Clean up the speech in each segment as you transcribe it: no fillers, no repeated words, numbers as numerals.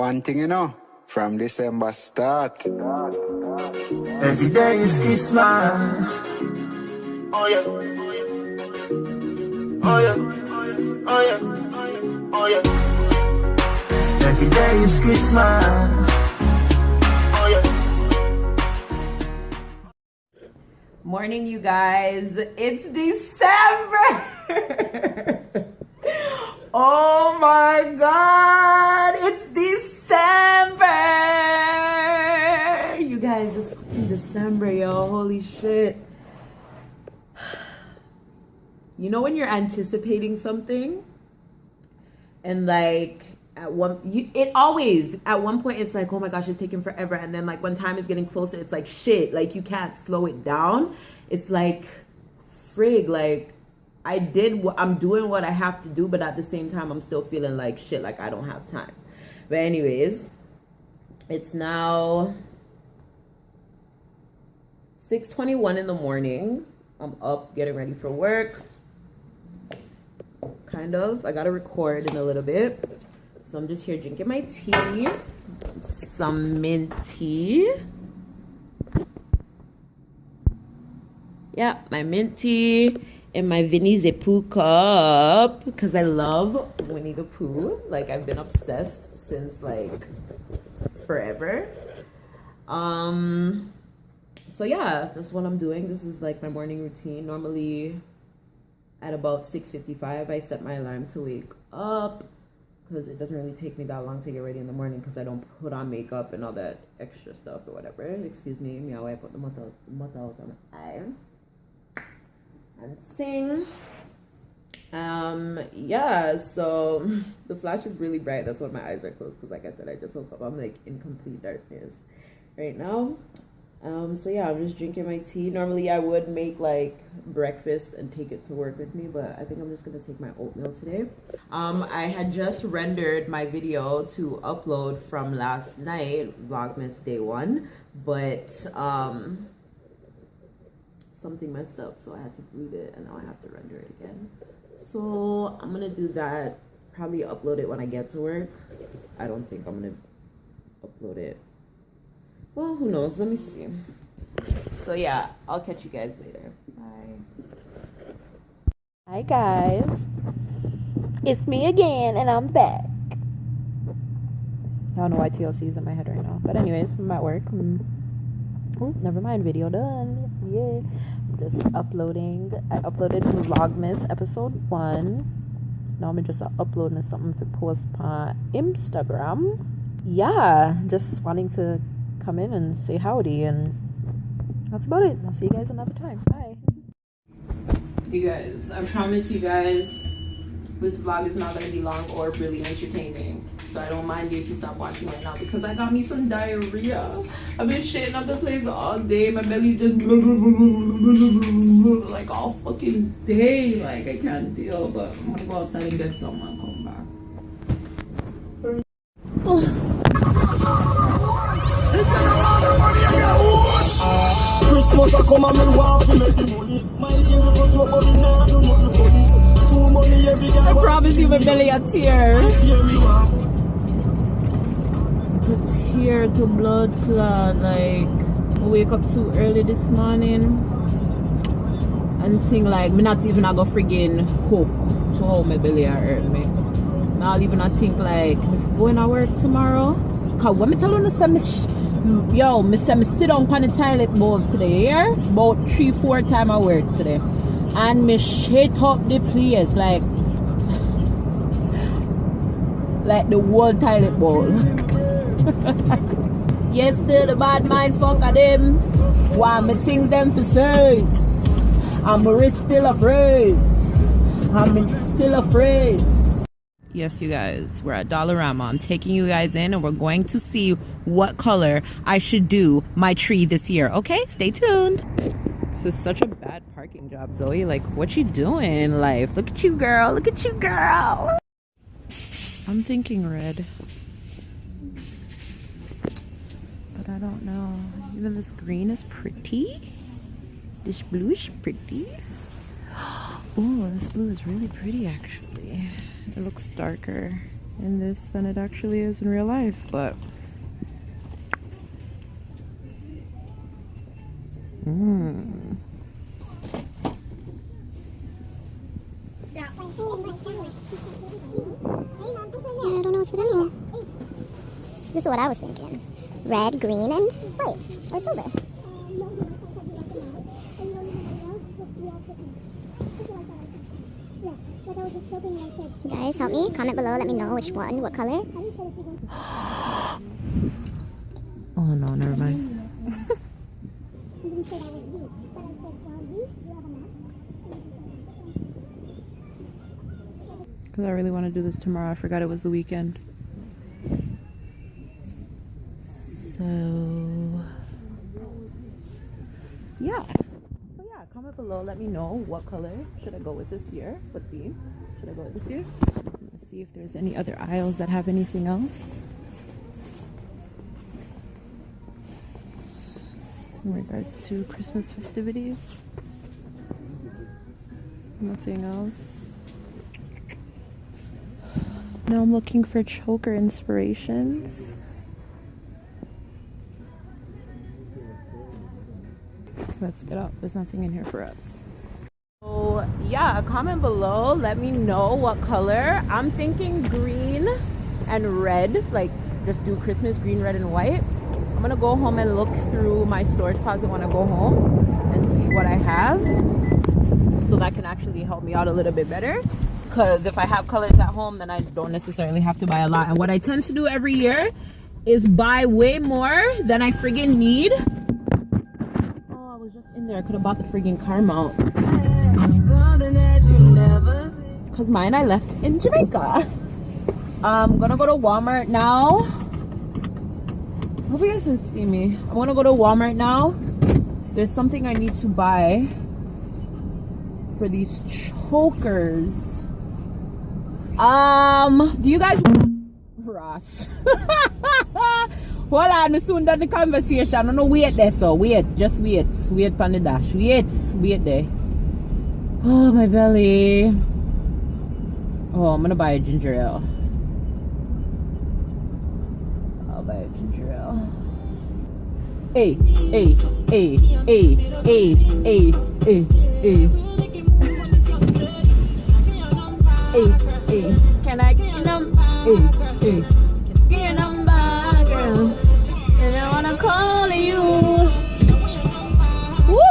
One thing you know, from December start. Every day is Christmas. Oh yeah. Oh yeah. Oh yeah. Oh yeah. Every day is Christmas. Oh yeah. Morning, you guys. It's December. Oh my God. It's December. You guys, it's fucking December, yo. Holy shit. You know when you're anticipating something and like at one point it's like, oh my gosh, it's taking forever, and then like when time is getting closer, it's like shit, like you can't slow it down. It's like frig, like I'm doing what I have to do, but at the same time I'm still feeling like shit, like I don't have time. But anyways, it's now 6:21 in the morning. I'm up getting ready for work. Kind of. I gotta record in a little bit. So I'm just here drinking my tea. Some mint tea. Yeah, my mint tea in my Winnie the Pooh cup. Because I love Winnie the Pooh. Like, I've been obsessed since, like, forever. So yeah, that's what I'm doing. This is like my morning routine. Normally at about 6:55 I set my alarm to wake up, because it doesn't really take me that long to get ready in the morning, because I don't put on makeup and all that extra stuff or whatever. Excuse me, meow, I put the mouth out on my eye and sing. Yeah, so the flash is really bright. That's why my eyes are closed, because like I said, I just woke up. I'm like in complete darkness right now. So yeah, I'm just drinking my tea. Normally I would make like breakfast and take it to work with me, but I think I'm just gonna take my oatmeal today. I had just rendered my video to upload from last night, Vlogmas day 1, but something messed up, so I had to delete it, and now I have to render it again. So I'm gonna do that, probably upload it when I get to work. I don't think I'm gonna upload it. Well, who knows? Let me see. So yeah, I'll catch you guys later. Bye. Hi guys, it's me again, and I'm back. I don't know why TLC is in my head right now, but anyways, I'm at work. Oh, never mind, video done. Yeah, just uploading. I uploaded Vlogmas episode 1. Now I'm just uploading something to post on Instagram. Yeah, just wanting to come in and say howdy, and that's about it. I'll see you guys another time. Bye. You guys, I promise you guys, this vlog is not going to be long or really entertaining. So I don't mind you if you stop watching right now, because I got me some diarrhea. I've been shitting up the place all day. My belly just like all fucking day. Like, I can't deal, but I'm gonna go outside and get some and come back. Christmas I come and me want to make the money. My game will go to a body now, do nothing funny. Too money every guy. I promise you, my belly a tear. To tear, to blood clot. Like, I wake up too early this morning and think like me not even go friggin' cook to how my belly hurt me. Not even I think like me going to work tomorrow. Cause when me tell you me say me sit down on the toilet bowl today, yeah? About 3-4 times I work today. And me shit up the place like the whole toilet bowl. Yes, still the bad mind fuck of them. Why me things them for size. And my wrist still a phrase. I'm still a phrase. Yes, you guys, we're at Dollarama. I'm taking you guys in, and we're going to see what color I should do my tree this year. Okay, stay tuned. This is such a bad parking job, Zoe. Like, what you doing in life? Look at you, girl. Look at you, girl. I'm thinking red. But I don't know. Even this green is pretty. This blue is pretty. Oh, this blue is really pretty, actually. It looks darker. in this than it actually is in real life, but Yeah, I don't know what to do. This is what I was thinking. Red, green, and white. Or silver. Guys, help me. Comment below. Let me know which one, what color. oh no, never mind. Because I really want to do this tomorrow. I forgot it was the weekend. So yeah. Comment below. Let me know what color should I go with this year. What theme should I go with this year? Let's see if there's any other aisles that have anything else in regards to Christmas festivities. Nothing else. Now I'm looking for choker inspirations. Let's get up. There's nothing in here for us. So yeah, comment below. Let me know what color. I'm thinking green and red. Like just do Christmas green, red, and white. I'm gonna go home and look through my storage closet when I go home and see what I have, so that can actually help me out a little bit better. Because if I have colors at home, then I don't necessarily have to buy a lot. And what I tend to do every year is buy way more than I friggin' need. In there, I could have bought the friggin' car mount. Because mine I left in Jamaica. I'm gonna go to Walmart now. Hope you guys can see me. I'm gonna go to Walmart now. There's something I need to buy for these chokers. Do you guys Ross? Hold on, I soon done the conversation. I don't know, wait there, so wait, just wait. Wait on the dash. Wait there. Oh, my belly. Oh, I'm gonna buy a ginger ale. I'll buy a ginger ale. Hey. Hey. Can I get your number? Hey. Get your number, girl. And I wanna call you. Woo!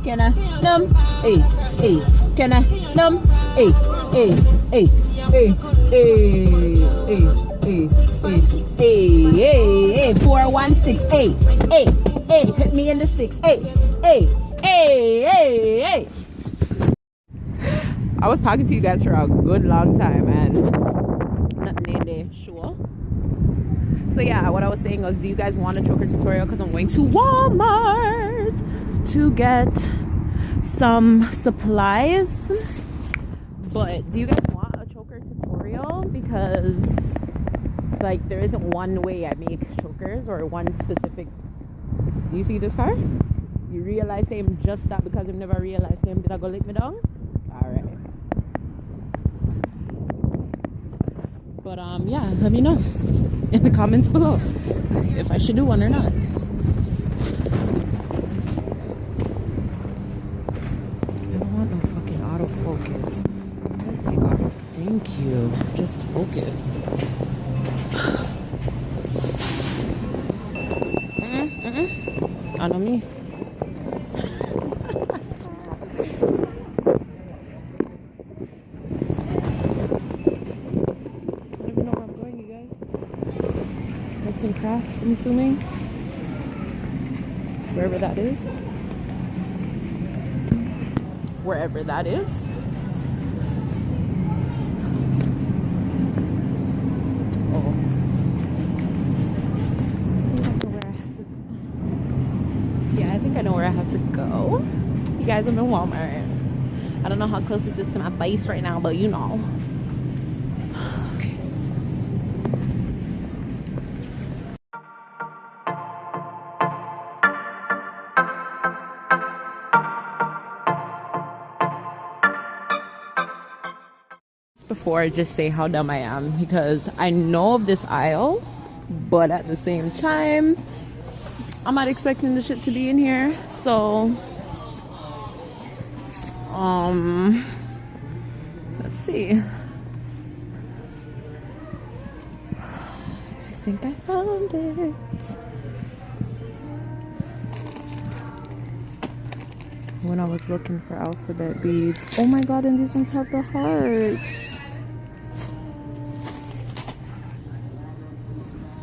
Can I hey. Can I hey. 4168. Hey. Hit me in the 6. Hey. I was talking to you guys for a good long time and nothing in there, sure. So yeah, what I was saying was, do you guys want a choker tutorial? Because I'm going to Walmart to get some supplies. But do you guys want a choker tutorial? Because like there isn't one way I make chokers or one specific. Do you see this car? You realize him just stop because I've never realized him. Did I go lick me down? Alright. But yeah, let me know in the comments below if I should do one or not. I don't want no fucking autofocus. I'm gonna take auto. Thank you. Just focus. I know me. And crafts, I'm assuming, wherever that is, oh, I think I know where I have to go. You guys, I'm in Walmart. I don't know how close this is to my face right now, but you know. before I just say how dumb I am, because I know of this aisle, but at the same time I'm not expecting the shit to be in here. So let's see. I think I found it. When I was looking for alphabet beads. Oh my god, and these ones have the hearts.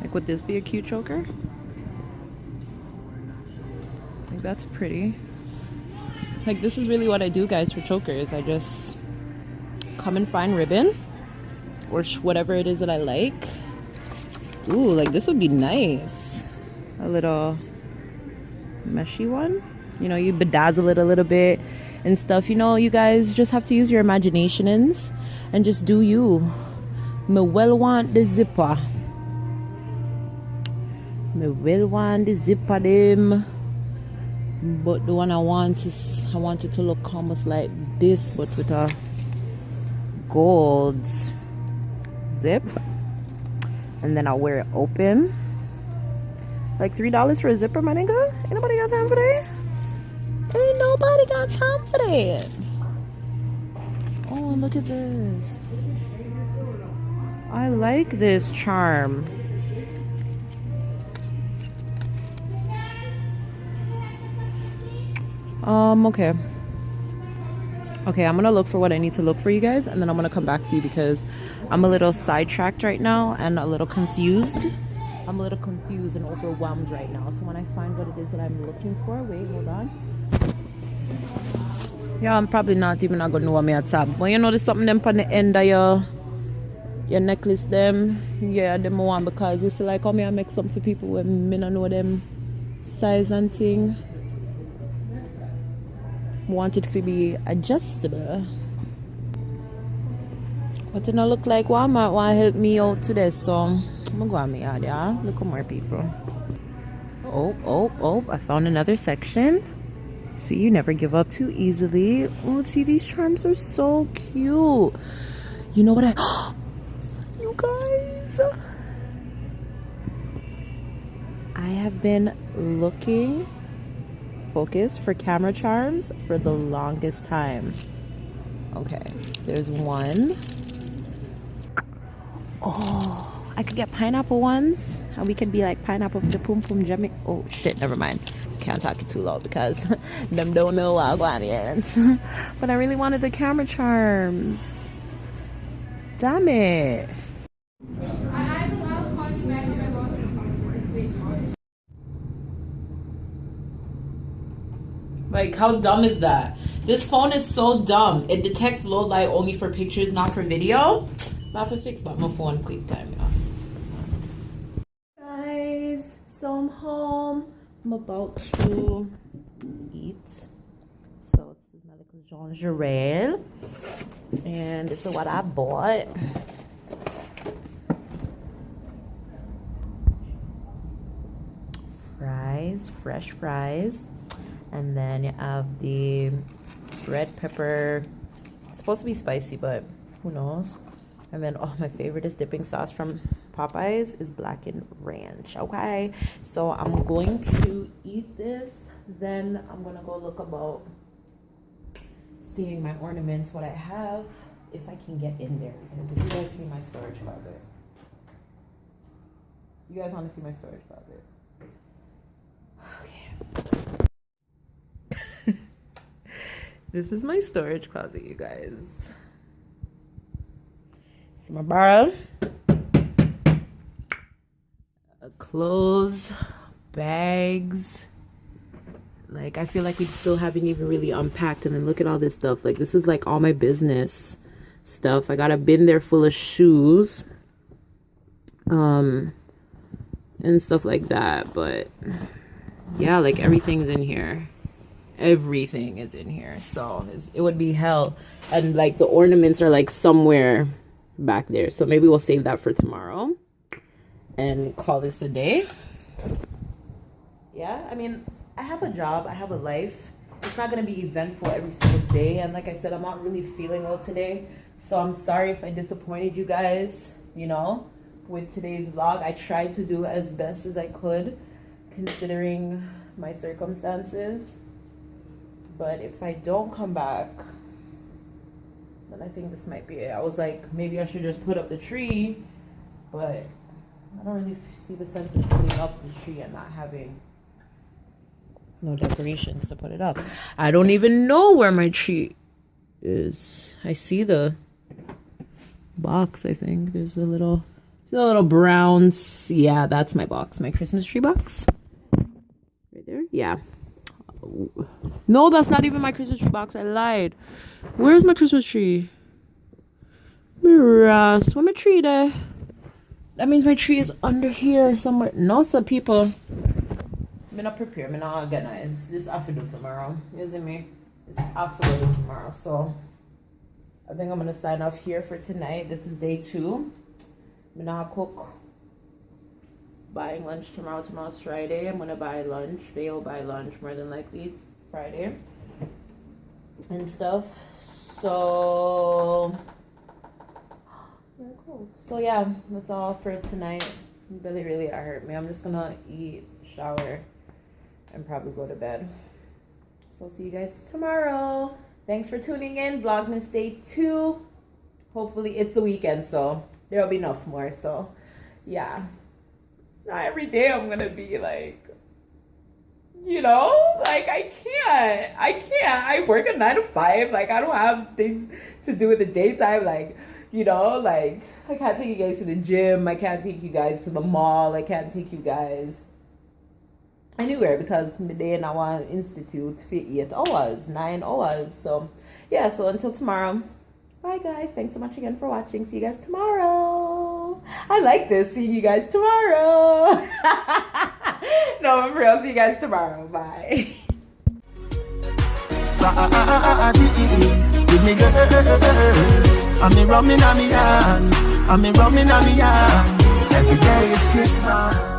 Like, would this be a cute choker? Like, that's pretty. Like, this is really what I do, guys, for chokers. I just come and find ribbon or whatever it is that I like. Ooh, like, this would be nice. A little meshy one. You know, you bedazzle it a little bit and stuff. You know, you guys just have to use your imaginations and just do you. Me well want the zipper. Me well want the zipper them. But the one I want is, I want it to look almost like this, but with a gold zip. And then I'll wear it open. Like $3 for a zipper, my nigga? Ain't nobody got time for that? Ain't nobody got time for that. Oh, look at this. I like this charm. Okay. Okay, I'm gonna look for what I need to look for, you guys, and then I'm gonna come back to you because I'm a little sidetracked right now and a little confused. I'm a little confused and overwhelmed right now. So when I find what it is that I'm looking for, wait, hold on. Yeah, I'm probably not even gonna know what me at top. But you know, there's something them on the end of your necklace them. Yeah, them one because it's like how me I make something for people when me not know them size and thing. Want it to be adjustable. But it not look like Walmart want to help me out today, so I'm gonna go on me out, yeah. Look at more people. Oh, I found another section. See, you never give up too easily. Oh, see, these charms are so cute. You know what you guys, I have been looking focus for camera charms for the longest time. Okay, there's one. Oh, I could get pineapple ones, and we could be like pineapple for the pum pum jummy. Oh shit, never mind. Can't talk it too loud because them don't know what I'm going yet. But I really wanted the camera charms. Damn it. Like, how dumb is that? This phone is so dumb. It detects low light only for pictures, not for video. Not for fix but my phone quick time, yeah. Guys, so I'm home. I'm about to eat. So this is my little lingerie. And this is what I bought. Fries, fresh fries. And then you have the red pepper. It's supposed to be spicy, but who knows? And then, oh, my favorite is dipping sauce from Popeyes is blackened ranch. Okay, so I'm going to eat this. Then I'm gonna go look about seeing my ornaments, what I have, if I can get in there. Because if you guys see my storage closet, you guys want to see my storage closet? Okay. This is my storage closet, you guys. See my barrel, clothes, bags. Like, I feel like we still haven't even really unpacked. And then look at all this stuff. Like, this is like all my business stuff. I got a bin there full of shoes, and stuff like that. But yeah, like everything's in here. Everything is in here, so it would be hell. And like the ornaments are like somewhere back there, so maybe we'll save that for tomorrow and call this a day. Yeah, I mean, I have a job, I have a life. It's not gonna be eventful every single day, and like I said, I'm not really feeling well today, So I'm sorry if I disappointed you guys, you know, with today's vlog. I tried to do as best as I could considering my circumstances. But if I don't come back, then I think this might be it. I was like, maybe I should just put up the tree, but I don't really see the sense of putting up the tree and not having no decorations to put it up. I don't even know where my tree is. I see the box. I think there's a little brown. Yeah, that's my box, my Christmas tree box right there. Yeah, no, that's not even my Christmas tree box. I lied. Where's my Christmas tree? Where my tree there? That means my tree is under here somewhere. No, sir, people. I'm not prepared. I'm not organized. This I have to do tomorrow. Isn't me? It's after tomorrow. So I think I'm gonna sign off here for tonight. This is day 2. I'm gonna cook. Buying lunch tomorrow. Tomorrow's Friday. I'm gonna buy lunch. They'll buy lunch more than likely. It's Friday and stuff. So very cool. So yeah, that's all for tonight. Really hurt me. I'm just gonna eat, shower, and probably go to bed. So I'll see you guys tomorrow. Thanks for tuning in. Vlogmas day 2. Hopefully it's the weekend, so there'll be enough more. So yeah, not every day I'm gonna be like, you know, like I can't. I work a 9 to 5. Like I don't have things to do in the daytime. Like, you know, like I can't take you guys to the gym. I can't take you guys to the mall. I can't take you guys anywhere because midday and I want institute for 8 hours, 9 hours. So yeah, so until tomorrow. Bye guys. Thanks so much again for watching. See you guys tomorrow. I like this. See you guys tomorrow. No, for real. See you guys tomorrow. Bye. Give me girl, I'm me rumming on me hand, I'm me rumming on me hand. Every day is Christmas.